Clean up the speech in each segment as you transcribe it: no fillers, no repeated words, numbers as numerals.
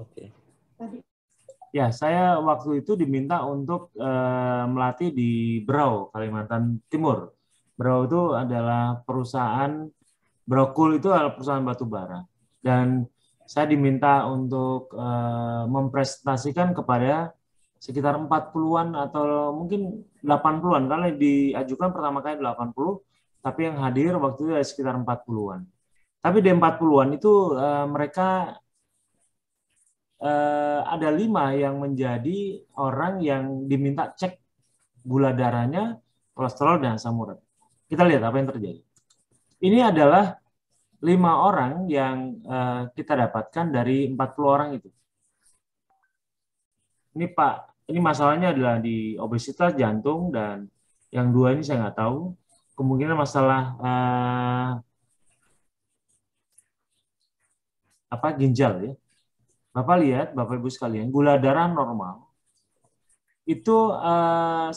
Oke. Ya, saya waktu itu diminta untuk melatih di Berau, Kalimantan Timur. Berau itu adalah perusahaan, Brokul itu adalah perusahaan batu bara. Dan saya diminta untuk mempresentasikan kepada sekitar 40-an atau mungkin 80-an, karena diajukan pertama kali 80, tapi yang hadir waktu itu ada sekitar 40-an. Tapi di 40-an itu mereka ada 5 yang menjadi orang yang diminta cek gula darahnya, kolesterol, dan asam urat. Kita lihat apa yang terjadi. Ini adalah 5 orang yang kita dapatkan dari 40 orang itu. Ini Pak, ini masalahnya adalah di obesitas, jantung, dan yang 2 ini saya nggak tahu. Kemungkinan masalah apa ginjal ya. Bapak lihat, Bapak Ibu sekalian, gula darah normal itu 100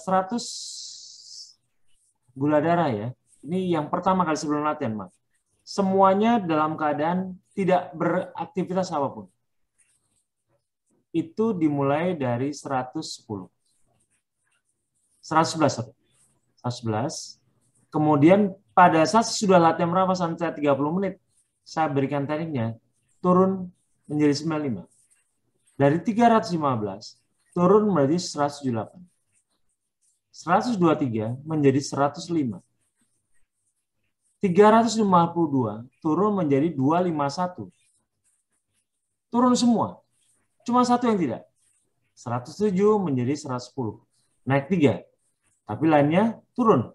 gula darah ya. Ini yang pertama kali sebelum latihan, Mas. Semuanya dalam keadaan tidak beraktivitas apapun. Itu dimulai dari 110. 111, sorry. 111. Kemudian pada saat sudah latihan berapa sampai 30 menit, saya berikan tekniknya, turun menjadi 95. Dari 315, turun menjadi 178. 123 menjadi 105. 352 turun menjadi 251. Turun semua. Cuma satu yang tidak. 107 menjadi 110. Naik 3. Tapi lainnya turun.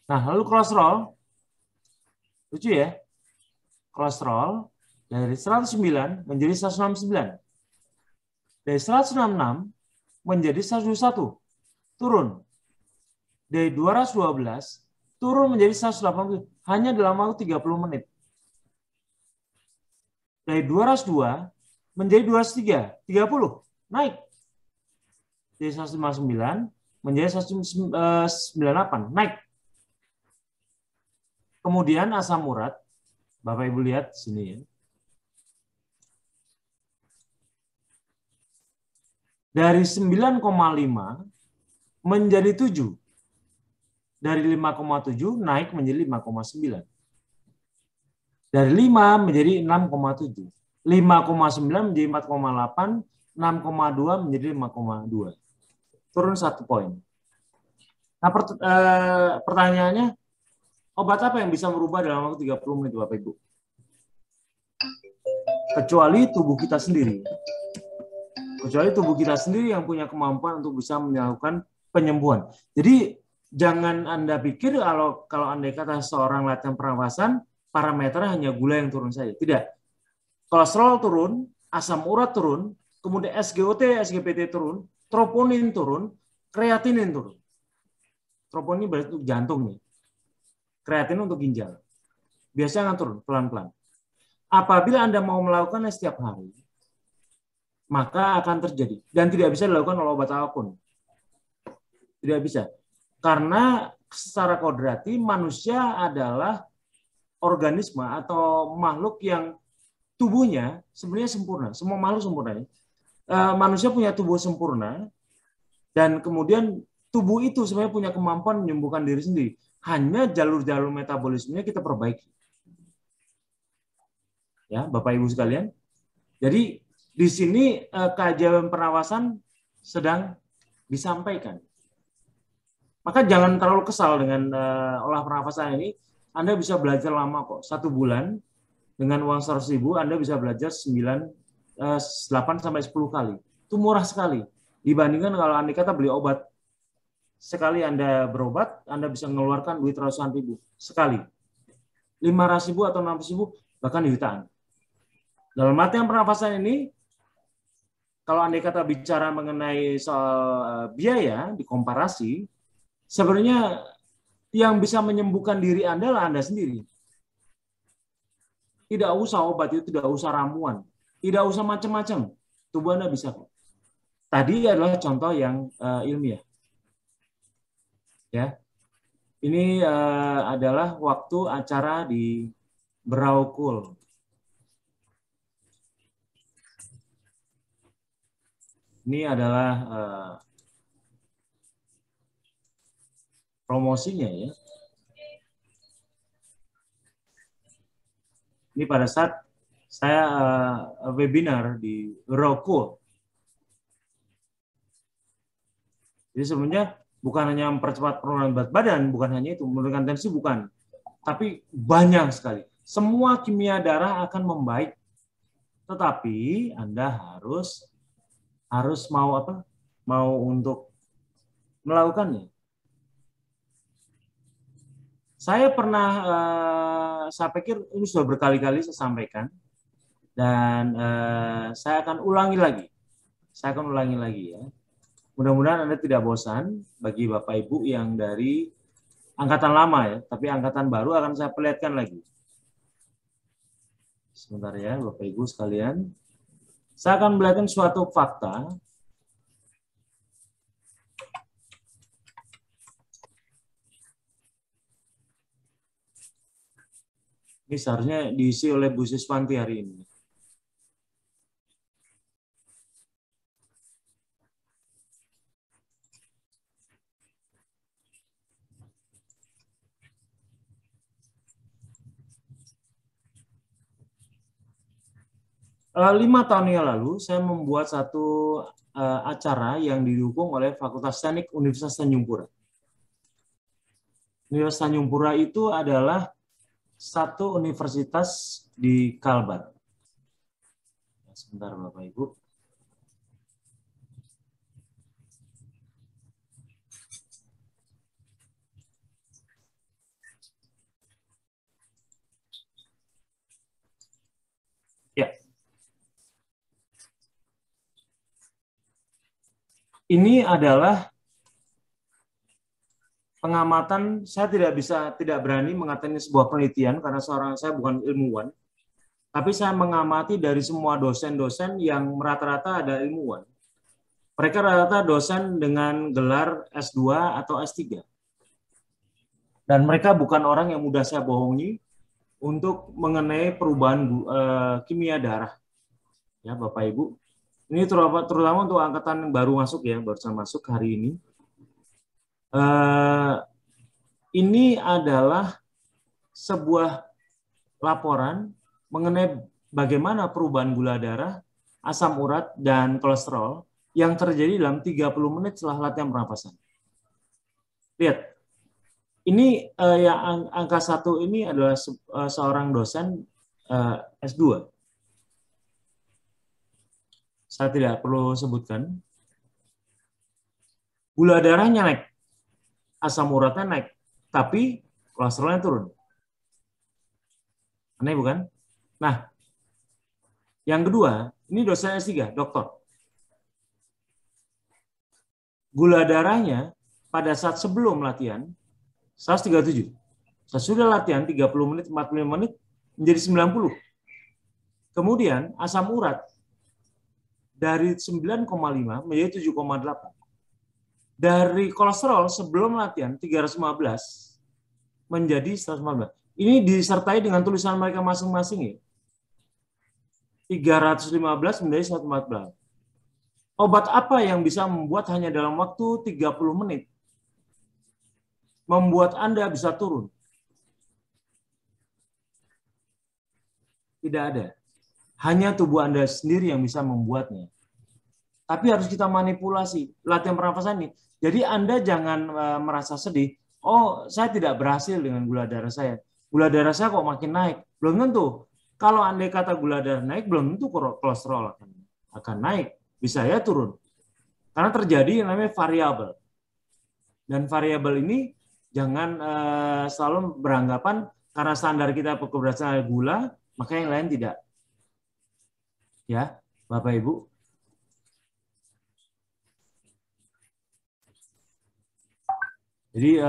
Nah, lalu kolesterol. Lucu ya. Kolesterol dari 109 menjadi 169. Dari 166 menjadi 121. Turun. Dari 212 turun menjadi 180. Hanya dalam waktu 30 menit. Dari 202 menjadi 203, 30, naik. Dari 159 menjadi 198, naik. Kemudian asam urat, Bapak Ibu lihat sini ya. Dari 9,5 menjadi 7. Dari 5,7 naik menjadi 5,9. Dari 5 menjadi 6,7. 5,9 menjadi 4,8, 6,2 menjadi 5,2. Turun 1 poin. Nah, pertanyaannya, obat apa yang bisa merubah dalam waktu 30 menit, Bapak Ibu? Kecuali tubuh kita sendiri. Kecuali tubuh kita sendiri yang punya kemampuan untuk bisa melakukan penyembuhan. Jadi jangan Anda pikir kalau Anda kata seorang latihan pernapasan, parameternya hanya gula yang turun saja. Tidak. Kolesterol turun, asam urat turun, kemudian SGOT, SGPT turun, troponin turun, kreatinin turun. Troponin berarti untuk jantung nih. Kreatinin untuk ginjal. Biasanya akan turun pelan-pelan. Apabila Anda mau melakukannya setiap hari, maka akan terjadi. Dan tidak bisa dilakukan oleh obat apapun. Tidak bisa. Karena secara kodrati manusia adalah organisme atau makhluk yang tubuhnya sebenarnya sempurna. Semua makhluk sempurna. Manusia punya tubuh sempurna dan kemudian tubuh itu sebenarnya punya kemampuan menyembuhkan diri sendiri. Hanya jalur-jalur metabolismenya kita perbaiki. Ya, Bapak Ibu sekalian. Jadi di sini keajaiban pernapasan sedang disampaikan. Maka jangan terlalu kesal dengan olah pernapasan ini. Anda bisa belajar lama kok. 1 bulan dengan uang 100.000 Anda bisa belajar 8 sampai 10 kali. Itu murah sekali. Dibandingkan kalau Anda kata beli obat. Sekali Anda berobat, Anda bisa mengeluarkan duit ratusan ribu. Sekali. 500.000 atau 600.000, bahkan jutaan. Dalam latihan pernapasan ini, kalau Anda kata bicara mengenai soal biaya, dikomparasi, sebenarnya yang bisa menyembuhkan diri Anda adalah Anda sendiri. Tidak usah obat itu, tidak usah ramuan, tidak usah macam-macam. Tubuh Anda bisa kok. Tadi adalah contoh yang ilmiah. Ya, ini adalah waktu acara di Braukul. Ini adalah promosinya ya. Ini pada saat saya webinar di Roku. Jadi sebenarnya bukan hanya mempercepat penurunan berat badan, bukan hanya itu, menurunkan tensi bukan, tapi banyak sekali. Semua kimia darah akan membaik, tetapi Anda harus mau apa? Mau untuk melakukannya. Saya pernah, saya pikir ini sudah berkali-kali saya sampaikan, dan saya akan ulangi lagi. Saya akan ulangi lagi ya. Mudah-mudahan Anda tidak bosan bagi Bapak Ibu yang dari angkatan lama ya, tapi angkatan baru akan saya perlihatkan lagi. Sebentar ya Bapak Ibu sekalian. Saya akan melihatkan suatu fakta. Ini seharusnya diisi oleh Bu Siswanti hari ini. Lima tahun yang lalu, saya membuat satu acara yang didukung oleh Fakultas Teknik Universitas Tanjung Pura. Universitas Tanjung Pura itu adalah satu universitas di Kalbar. Sebentar Bapak Ibu. Ya. Ini adalah pengamatan, saya tidak berani mengatakan sebuah penelitian karena saya bukan ilmuwan, tapi saya mengamati dari semua dosen-dosen yang rata-rata ada ilmuwan. Mereka rata-rata dosen dengan gelar S2 atau S3. Dan mereka bukan orang yang mudah saya bohongi untuk mengenai perubahan kimia darah. Ya, Bapak Ibu. Ini terutama untuk angkatan yang baru masuk ya, baru masuk hari ini. Ini adalah sebuah laporan mengenai bagaimana perubahan gula darah, asam urat, dan kolesterol yang terjadi dalam 30 menit setelah latihan pernapasan. Lihat, ini yang angka 1 ini adalah seorang dosen S2. Saya tidak perlu sebutkan. Gula darahnya naik, asam uratnya naik, tapi kolesterolnya turun. Aneh bukan? Nah, yang kedua, ini dosen S3, dokter. Gula darahnya pada saat sebelum latihan 137. Sesudah latihan 30 menit, 45 menit menjadi 90. Kemudian asam urat dari 9,5 menjadi 7,8. Dari kolesterol sebelum latihan 315 menjadi 115. Ini disertai dengan tulisan mereka masing-masing ya. 315 menjadi 114. Obat apa yang bisa membuat hanya dalam waktu 30 menit membuat Anda bisa turun? Tidak ada. Hanya tubuh Anda sendiri yang bisa membuatnya. Tapi harus kita manipulasi latihan pernapasan ini. Jadi Anda jangan merasa sedih. Oh, saya tidak berhasil dengan gula darah saya. Gula darah saya kok makin naik. Belum tentu. Kalau andai kata gula darah naik, belum tentu kolesterol akan naik. Bisa ya turun. Karena terjadi yang namanya variabel. Dan variabel ini jangan selalu beranggapan karena standar kita berdasarkan gula, maka yang lain tidak. Ya, Bapak Ibu. Jadi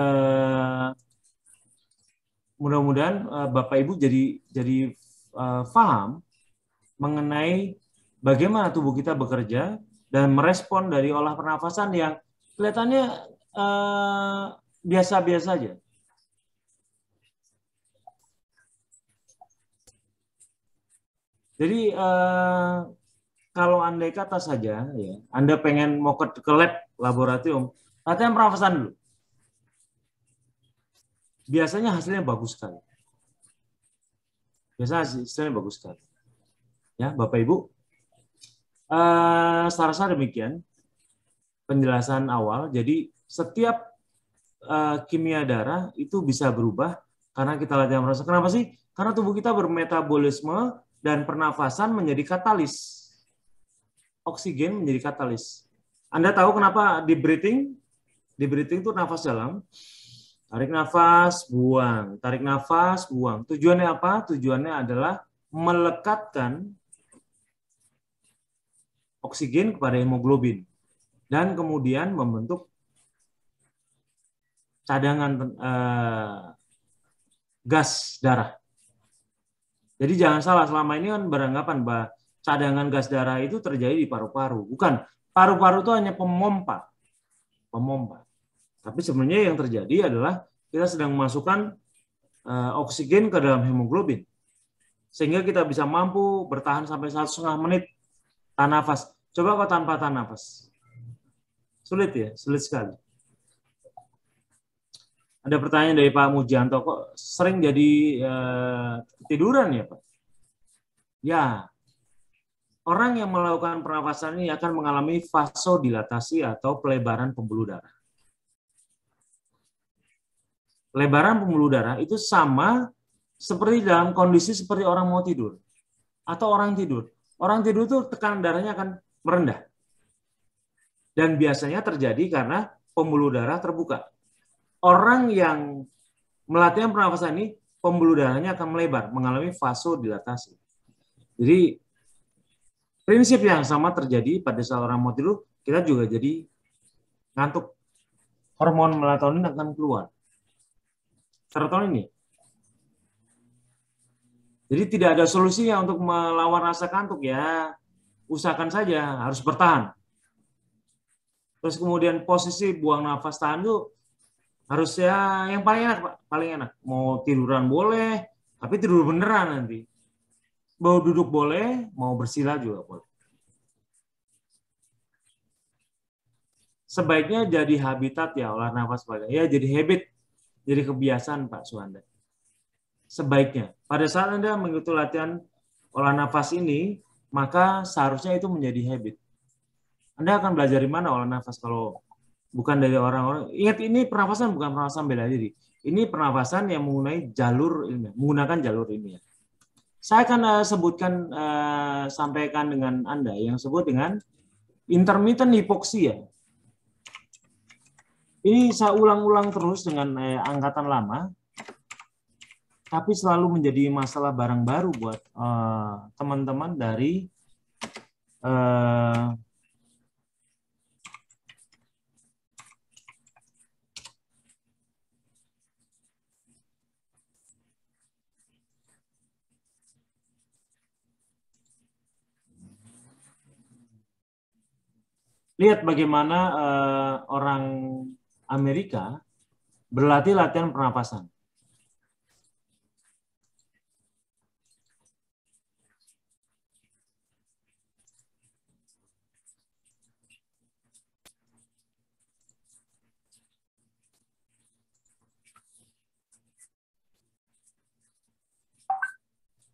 mudah-mudahan Bapak Ibu jadi paham mengenai bagaimana tubuh kita bekerja dan merespon dari olah pernafasan yang kelihatannya biasa-biasa saja. Jadi kalau andai kata saja, ya, Anda pengen mau ke lab, laboratorium, latihan pernafasan dulu. Biasanya hasilnya bagus sekali. Biasanya hasilnya bagus sekali. Ya, Bapak Ibu, secara saya demikian penjelasan awal. Jadi setiap kimia darah itu bisa berubah karena kita latihan pernafasan. Kenapa sih? Karena tubuh kita bermetabolisme dan pernafasan menjadi katalis. Oksigen menjadi katalis. Anda tahu kenapa di breathing? Di breathing itu nafas dalam. Tarik nafas, buang. Tarik nafas, buang. Tujuannya apa? Tujuannya adalah melekatkan oksigen kepada hemoglobin. Dan kemudian membentuk cadangan gas darah. Jadi jangan salah, selama ini kan beranggapan bahwa cadangan gas darah itu terjadi di paru-paru. Bukan, paru-paru itu hanya pemompa. Tapi sebenarnya yang terjadi adalah kita sedang memasukkan oksigen ke dalam hemoglobin. Sehingga kita bisa mampu bertahan sampai 1,5 menit tahan nafas. Coba kok tanpa tahan nafas. Sulit ya, sulit sekali. Ada pertanyaan dari Pak Mujianto, kok sering jadi ketiduran ya Pak? Ya, orang yang melakukan pernafasan ini akan mengalami vasodilatasi atau pelebaran pembuluh darah. Pelebaran pembuluh darah itu sama seperti dalam kondisi seperti orang mau tidur atau orang tidur. Orang tidur itu tekanan darahnya akan merendah. Dan biasanya terjadi karena pembuluh darah terbuka. Orang yang melatih pernafasan ini, pembuluh darahnya akan melebar, mengalami vasodilatasi. Jadi, prinsip yang sama terjadi pada saat orang mau tidur, kita juga jadi ngantuk. Hormon melatonin akan keluar. Serotonin ini. Jadi tidak ada solusinya untuk melawan rasa kantuk ya. Usahakan saja, harus bertahan. Terus kemudian posisi buang nafas tahan itu harus ya yang paling enak Pak, paling enak. Mau tiduran boleh, tapi tidur beneran nanti. Mau duduk boleh, mau bersila juga boleh. Sebaiknya jadi habitat ya olah nafas Pak. Ya jadi habit, jadi kebiasaan Pak Suhanda. Sebaiknya pada saat Anda mengikuti latihan olah nafas ini, maka seharusnya itu menjadi habit. Anda akan belajar di mana olah nafas kalau bukan dari orang-orang. Ingat, ini pernafasan bukan pernafasan bela diri. Ini pernafasan yang menggunakan jalur ilmiah. Saya akan sampaikan dengan Anda yang disebut dengan intermittent hypoxia. Ini saya ulang-ulang terus dengan angkatan lama, tapi selalu menjadi masalah barang baru buat teman-teman dari lihat bagaimana orang Amerika berlatih latihan pernapasan.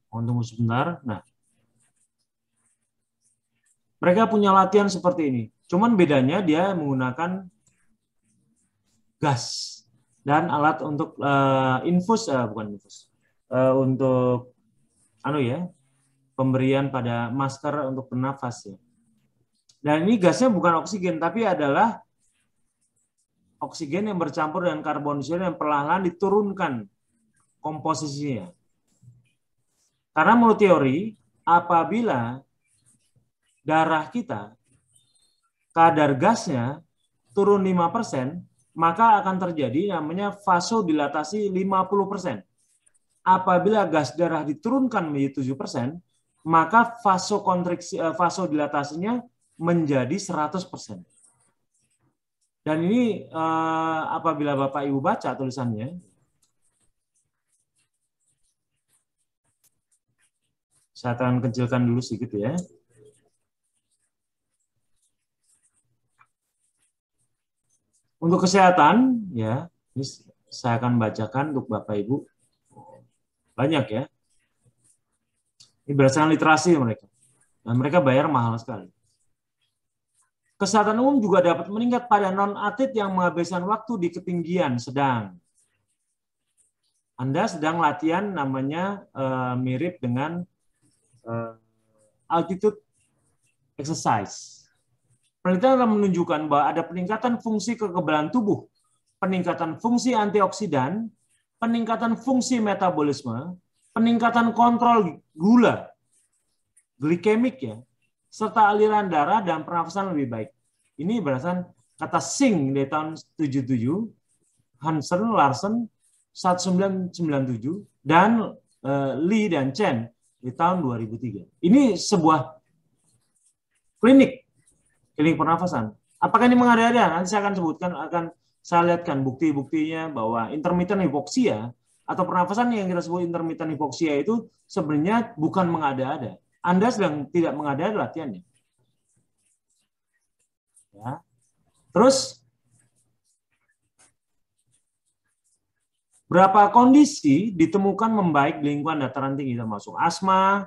Tunggu sebentar. Nah, mereka punya latihan seperti ini. Cuman bedanya dia menggunakan gas dan alat untuk infus, bukan infus, untuk pemberian pada masker untuk bernafas ya. Dan ini gasnya bukan oksigen, tapi adalah oksigen yang bercampur dengan karbon dioksida yang perlahan diturunkan komposisinya. Karena menurut teori, apabila darah kita kadar gasnya turun 5%, maka akan terjadi namanya vasodilatasi 50%. Apabila gas darah diturunkan menjadi 7%, maka vasodilatasinya menjadi 100%. Dan ini apabila Bapak Ibu baca tulisannya, saya akan kecilkan dulu sedikit ya. Untuk kesehatan, ya, ini saya akan bacakan untuk Bapak Ibu. Banyak ya. Ini berdasarkan literasi mereka. Dan mereka bayar mahal sekali. Kesehatan umum juga dapat meningkat pada non-atlet yang menghabiskan waktu di ketinggian sedang. Anda sedang latihan namanya mirip dengan altitude exercise. Penelitian telah menunjukkan bahwa ada peningkatan fungsi kekebalan tubuh, peningkatan fungsi antioksidan, peningkatan fungsi metabolisme, peningkatan kontrol gula, glikemik ya, serta aliran darah dan pernafasan lebih baik. Ini berdasarkan kata Singh di tahun 77, Hansen, Larsen 1997, dan Lee dan Chen di tahun 2003. Ini sebuah klinik pernafasan. Apakah ini mengada-ada? Nanti saya akan sebutkan, akan saya lihatkan bukti-buktinya bahwa intermittent hypoxia atau pernafasan yang kita sebut intermittent hypoxia itu sebenarnya bukan mengada-ada. Anda sedang tidak mengada-ada latihannya. Ya. Terus berapa kondisi ditemukan membaik di lingkungan dataran tinggi, termasuk asma,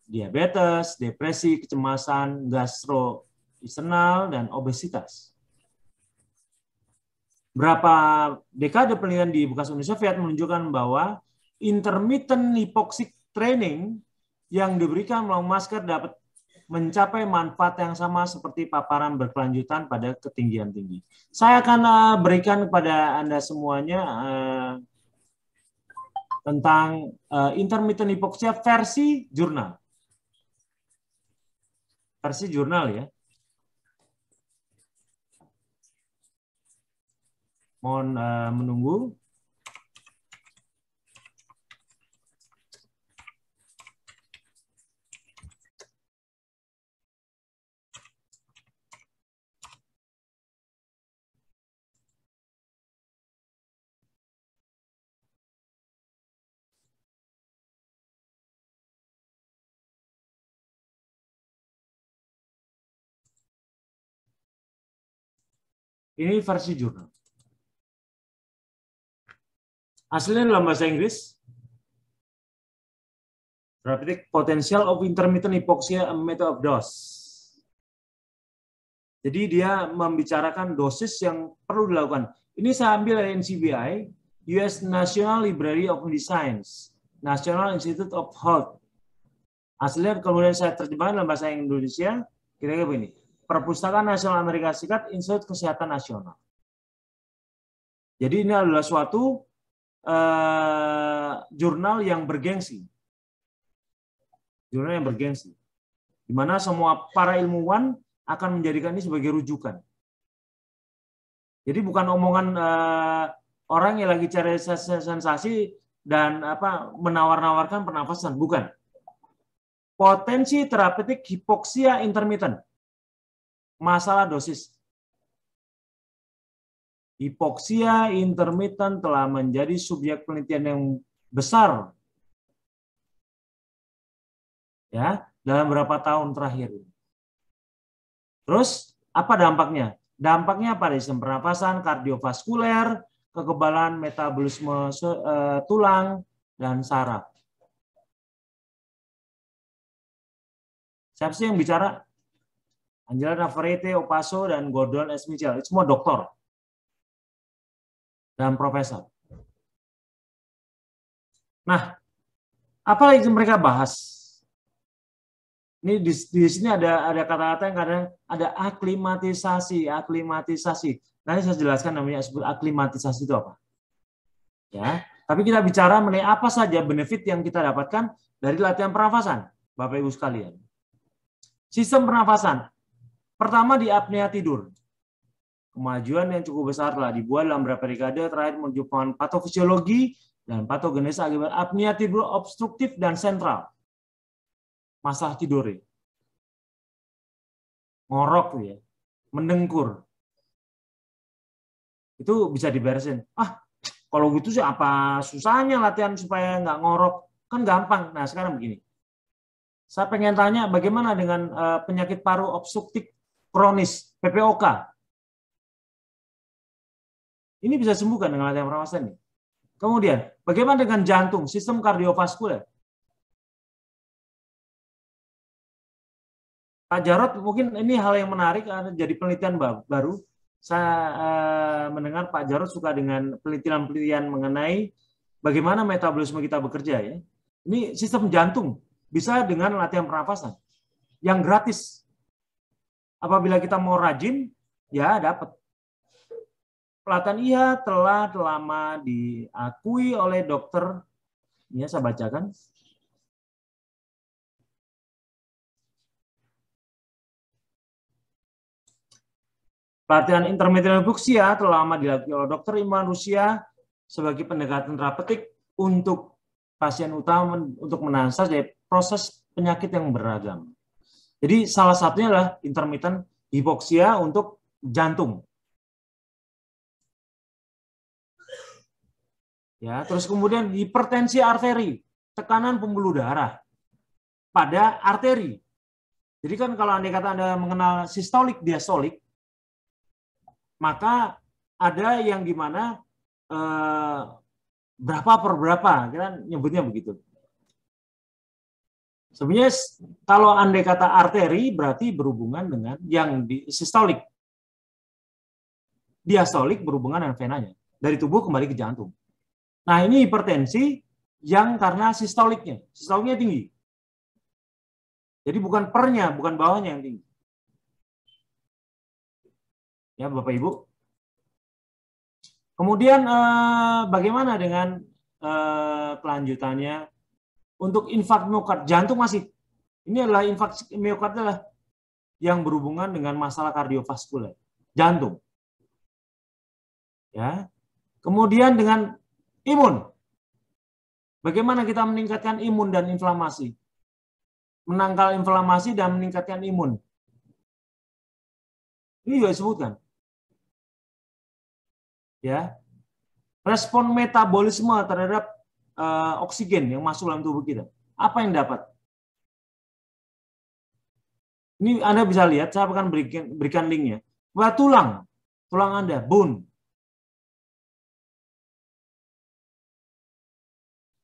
diabetes, depresi, kecemasan, gastrointestinal, dan obesitas. Berapa dekade penelitian di bekas Uni Soviet menunjukkan bahwa intermittent hypoxic training yang diberikan melalui masker dapat mencapai manfaat yang sama seperti paparan berkelanjutan pada ketinggian tinggi. Saya akan berikan kepada Anda semuanya tentang intermittent hypoxia versi jurnal. Versi jurnal ya. Mohon menunggu. Ini versi jurnal. Aslinya dalam bahasa Inggris. Therapeutic potential of intermittent hypoxia, a method of dose. Jadi dia membicarakan dosis yang perlu dilakukan. Ini saya ambil dari NCBI, US National Library of Science, National Institute of Health. Aslinya kemudian saya terjemahkan dalam bahasa Indonesia, kira-kira begini. Perpustakaan Nasional Amerika Serikat, Institut Kesehatan Nasional. Jadi ini adalah suatu jurnal yang bergengsi. Jurnal yang bergengsi. Di mana semua para ilmuwan akan menjadikan ini sebagai rujukan. Jadi bukan omongan orang yang lagi cari sensasi dan menawar-nawarkan pernafasan, bukan. Potensi terapeutik hipoksia intermittent. Masalah dosis. Hipoksia intermittent telah menjadi subjek penelitian yang besar ya dalam beberapa tahun terakhir. Terus apa dampaknya? Dampaknya pada sistem pernapasan, kardiovaskuler, kekebalan metabolisme tulang dan saraf. Siapa sih yang bicara? Angela Navarrete, Opaso, dan Gordon S. Mitchell. Itu semua doktor dan profesor. Nah, apa yang mereka bahas? Ini di sini ada kata-kata yang kadang ada aklimatisasi. Nanti saya jelaskan namanya aklimatisasi itu apa. Ya, tapi kita bicara mengenai apa saja benefit yang kita dapatkan dari latihan pernafasan, Bapak Ibu sekalian. Sistem pernafasan. Pertama di apnea tidur. Kemajuan yang cukup besar telah dibuat dalam beberapa dekade terakhir menuju patofisiologi dan patogenesis akibat apnea tidur obstruktif dan sentral. Masalah tidur, ngorok ya, mendengkur, itu bisa diberesin. Kalau gitu sih apa susahnya latihan supaya nggak ngorok, kan gampang. Nah sekarang begini, saya pengen tanya bagaimana dengan penyakit paru obstruktif kronis (PPOK). Ini bisa sembuhkan dengan latihan pernapasan nih. Kemudian, bagaimana dengan jantung, sistem kardiovaskuler? Pak Jarod, mungkin ini hal yang menarik, jadi penelitian baru. Saya mendengar Pak Jarod suka dengan penelitian-penelitian mengenai bagaimana metabolisme kita bekerja ya. Ini sistem jantung bisa dengan latihan pernapasan yang gratis. Apabila kita mau rajin, ya dapat. Pelatihan ia telah lama diakui oleh dokter. Ini saya bacakan. Pelatihan intermittent hypoxia telah lama dilakukan oleh Dr. Iman Rusia sebagai pendekatan terapeutik untuk pasien utama untuk menangani dari proses penyakit yang beragam. Jadi salah satunya adalah intermittent hypoxia untuk jantung. Ya, terus kemudian hipertensi arteri, tekanan pembuluh darah pada arteri. Jadi kan kalau andai kata Anda mengenal sistolik, diastolik, maka ada yang gimana berapa per berapa, kita nyebutnya begitu. Sebenarnya kalau andai kata arteri berarti berhubungan dengan yang di sistolik. Diastolik berhubungan dengan venanya. Dari tubuh kembali ke jantung. Nah, ini hipertensi yang karena sistoliknya. Sistoliknya tinggi. Jadi bukan pernya, bukan bawahnya yang tinggi. Ya, Bapak Ibu. Kemudian bagaimana dengan kelanjutannya untuk infark miokard? Jantung masih. Ini adalah infark miokard adalah yang berhubungan dengan masalah kardiovaskuler. Jantung. Ya. Kemudian dengan imun. Bagaimana kita meningkatkan imun dan inflamasi? Menangkal inflamasi dan meningkatkan imun. Ini juga disebutkan. Ya. Respon metabolisme terhadap oksigen yang masuk dalam tubuh kita. Apa yang dapat? Ini Anda bisa lihat, saya akan berikan linknya. Bahwa tulang Anda, bone.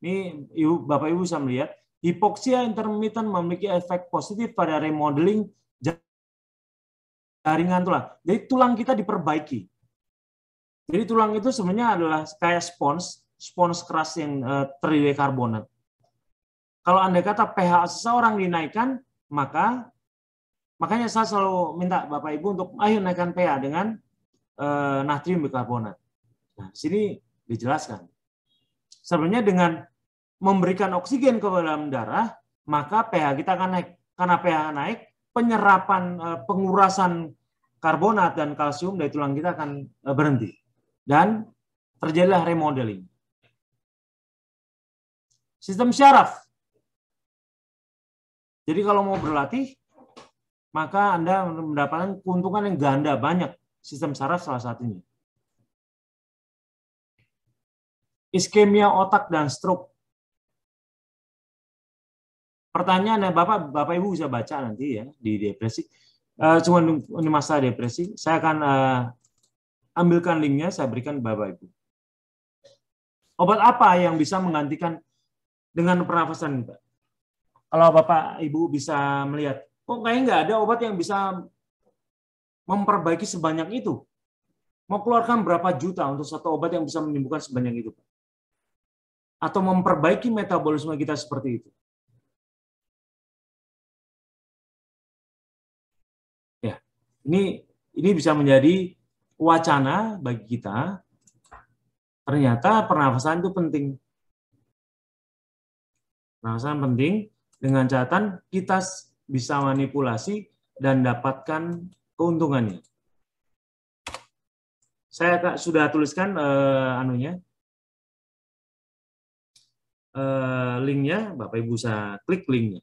Ini Bapak Ibu bisa melihat, hipoksia intermittent memiliki efek positif pada remodeling jaringan tulang. Jadi tulang kita diperbaiki. Jadi tulang itu sebenarnya adalah kayak spons keras yang terdiri dari karbonat. Kalau Anda kata pH seseorang dinaikkan, makanya saya selalu minta Bapak Ibu untuk ayo naikkan pH dengan natrium bikarbonat. Nah, sini dijelaskan. Sebenarnya dengan memberikan oksigen ke dalam darah, maka pH kita akan naik. Karena pH naik, penyerapan pengurasan karbonat dan kalsium dari tulang kita akan berhenti. Dan terjadilah remodeling. Sistem syaraf. Jadi kalau mau berlatih, maka Anda mendapatkan keuntungan yang ganda banyak. Sistem saraf salah satunya. Iskemia otak dan stroke. Pertanyaannya, Bapak Ibu bisa baca nanti ya di depresi. Cuma ini masalah depresi. Saya akan ambilkan linknya, saya berikan Bapak Ibu. Obat apa yang bisa menggantikan dengan pernafasan? Kalau Bapak Ibu bisa melihat, kok kayaknya nggak ada obat yang bisa memperbaiki sebanyak itu. Mau keluarkan berapa juta untuk satu obat yang bisa menyembuhkan sebanyak itu? Atau memperbaiki metabolisme kita seperti itu? Ya, ini bisa menjadi wacana bagi kita. Ternyata pernafasan itu penting. Pernafasan penting dengan catatan kita bisa manipulasi dan dapatkan keuntungannya. Saya sudah tuliskan linknya, Bapak Ibu bisa klik linknya.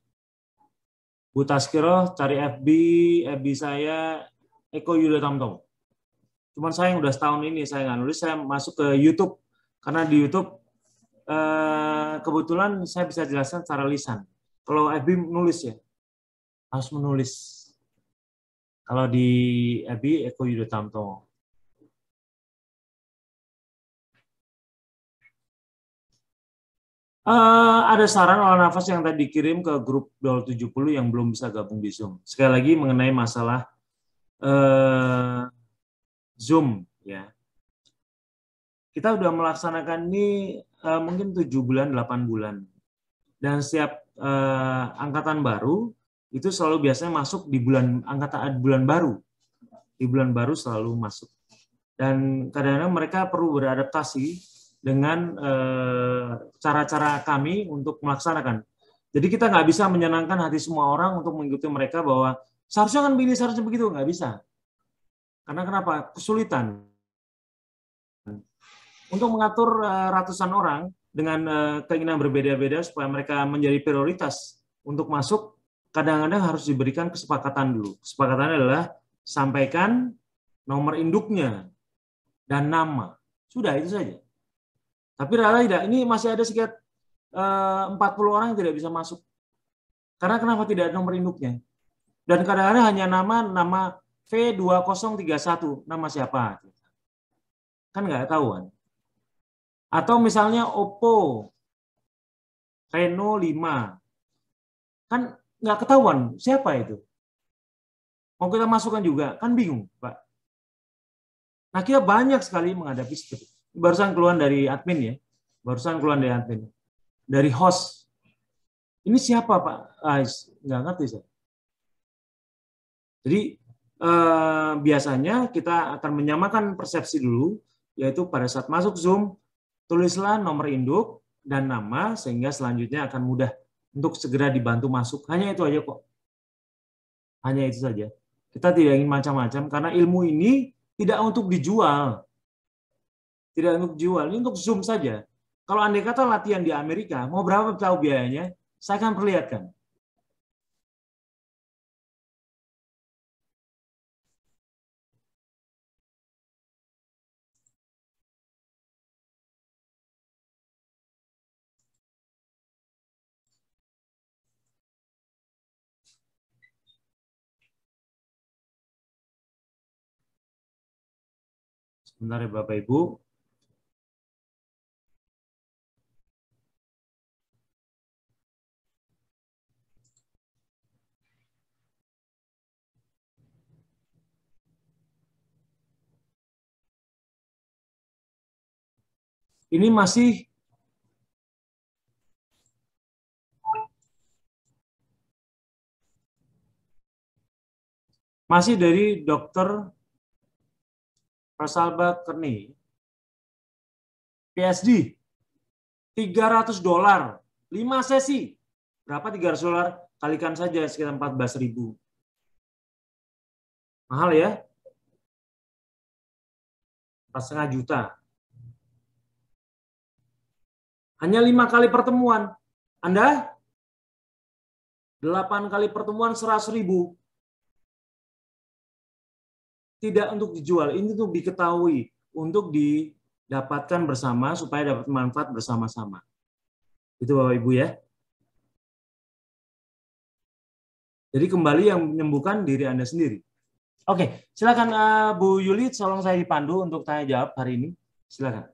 Bu Taskiro, cari FB saya Eko Yuda Tamtom. Cuman saya yang udah setahun ini saya nggak nulis, saya masuk ke YouTube karena di YouTube kebetulan saya bisa jelaskan secara lisan. Kalau FB nulis ya, harus menulis. Kalau di FB Eko Yuda Tamtom. Ada saran olah nafas yang tadi dikirim ke grup 70 yang belum bisa gabung di Zoom. Sekali lagi mengenai masalah Zoom, ya. Kita udah melaksanakan ini mungkin 7 bulan, 8 bulan. Dan setiap angkatan baru itu selalu biasanya masuk di bulan baru. Di bulan baru selalu masuk. Dan kadang-kadang mereka perlu beradaptasi dengan cara-cara kami untuk melaksanakan. Jadi kita nggak bisa menyenangkan hati semua orang untuk mengikuti mereka bahwa seharusnya kan begini, seharusnya begitu, nggak bisa. Karena kenapa? Kesulitan. Untuk mengatur ratusan orang dengan keinginan berbeda-beda supaya mereka menjadi prioritas untuk masuk, kadang-kadang harus diberikan kesepakatan dulu. Kesepakatannya adalah sampaikan nomor induknya dan nama. Sudah, itu saja. Tapi rata tidak, ini masih ada sekitar 40 orang yang tidak bisa masuk. Karena kenapa tidak ada nomor induknya? Dan kadang-kadang hanya nama V2031, nama siapa? Kan nggak tahuan. Atau misalnya Oppo Reno 5. Kan nggak ketahuan siapa itu. Mau kita masukkan juga, kan bingung, Pak. Nah, kita banyak sekali menghadapi seperti itu. Barusan keluar dari admin ya. Barusan keluar dari admin. Dari host. Ini siapa, Pak? Nggak ngerti saya. Jadi biasanya kita akan menyamakan persepsi dulu, yaitu pada saat masuk Zoom, tulislah nomor induk dan nama, sehingga selanjutnya akan mudah untuk segera dibantu masuk. Hanya itu aja kok. Hanya itu saja. Kita tidak ingin macam-macam, karena ilmu ini tidak untuk dijual. Tidak untuk dijual, ini untuk Zoom saja. Kalau andai kata latihan di Amerika, mau berapa tahu biayanya? Saya akan perlihatkan. Sebentar ya Bapak Ibu. Ini masih dari Dr. Rosalba Kearney. PhD. $300. 5 sesi. Berapa $300? Kalikan saja sekitar 14.000. Mahal ya? 4,5 juta. Hanya 5 kali pertemuan. Anda 8 kali pertemuan 100.000. Tidak untuk dijual, ini untuk diketahui, untuk didapatkan bersama supaya dapat manfaat bersama-sama. Itu Bapak Ibu ya. Jadi kembali yang menyembuhkan diri Anda sendiri. Oke, silakan Bu Yuli, tolong saya dipandu untuk tanya jawab hari ini. Silakan.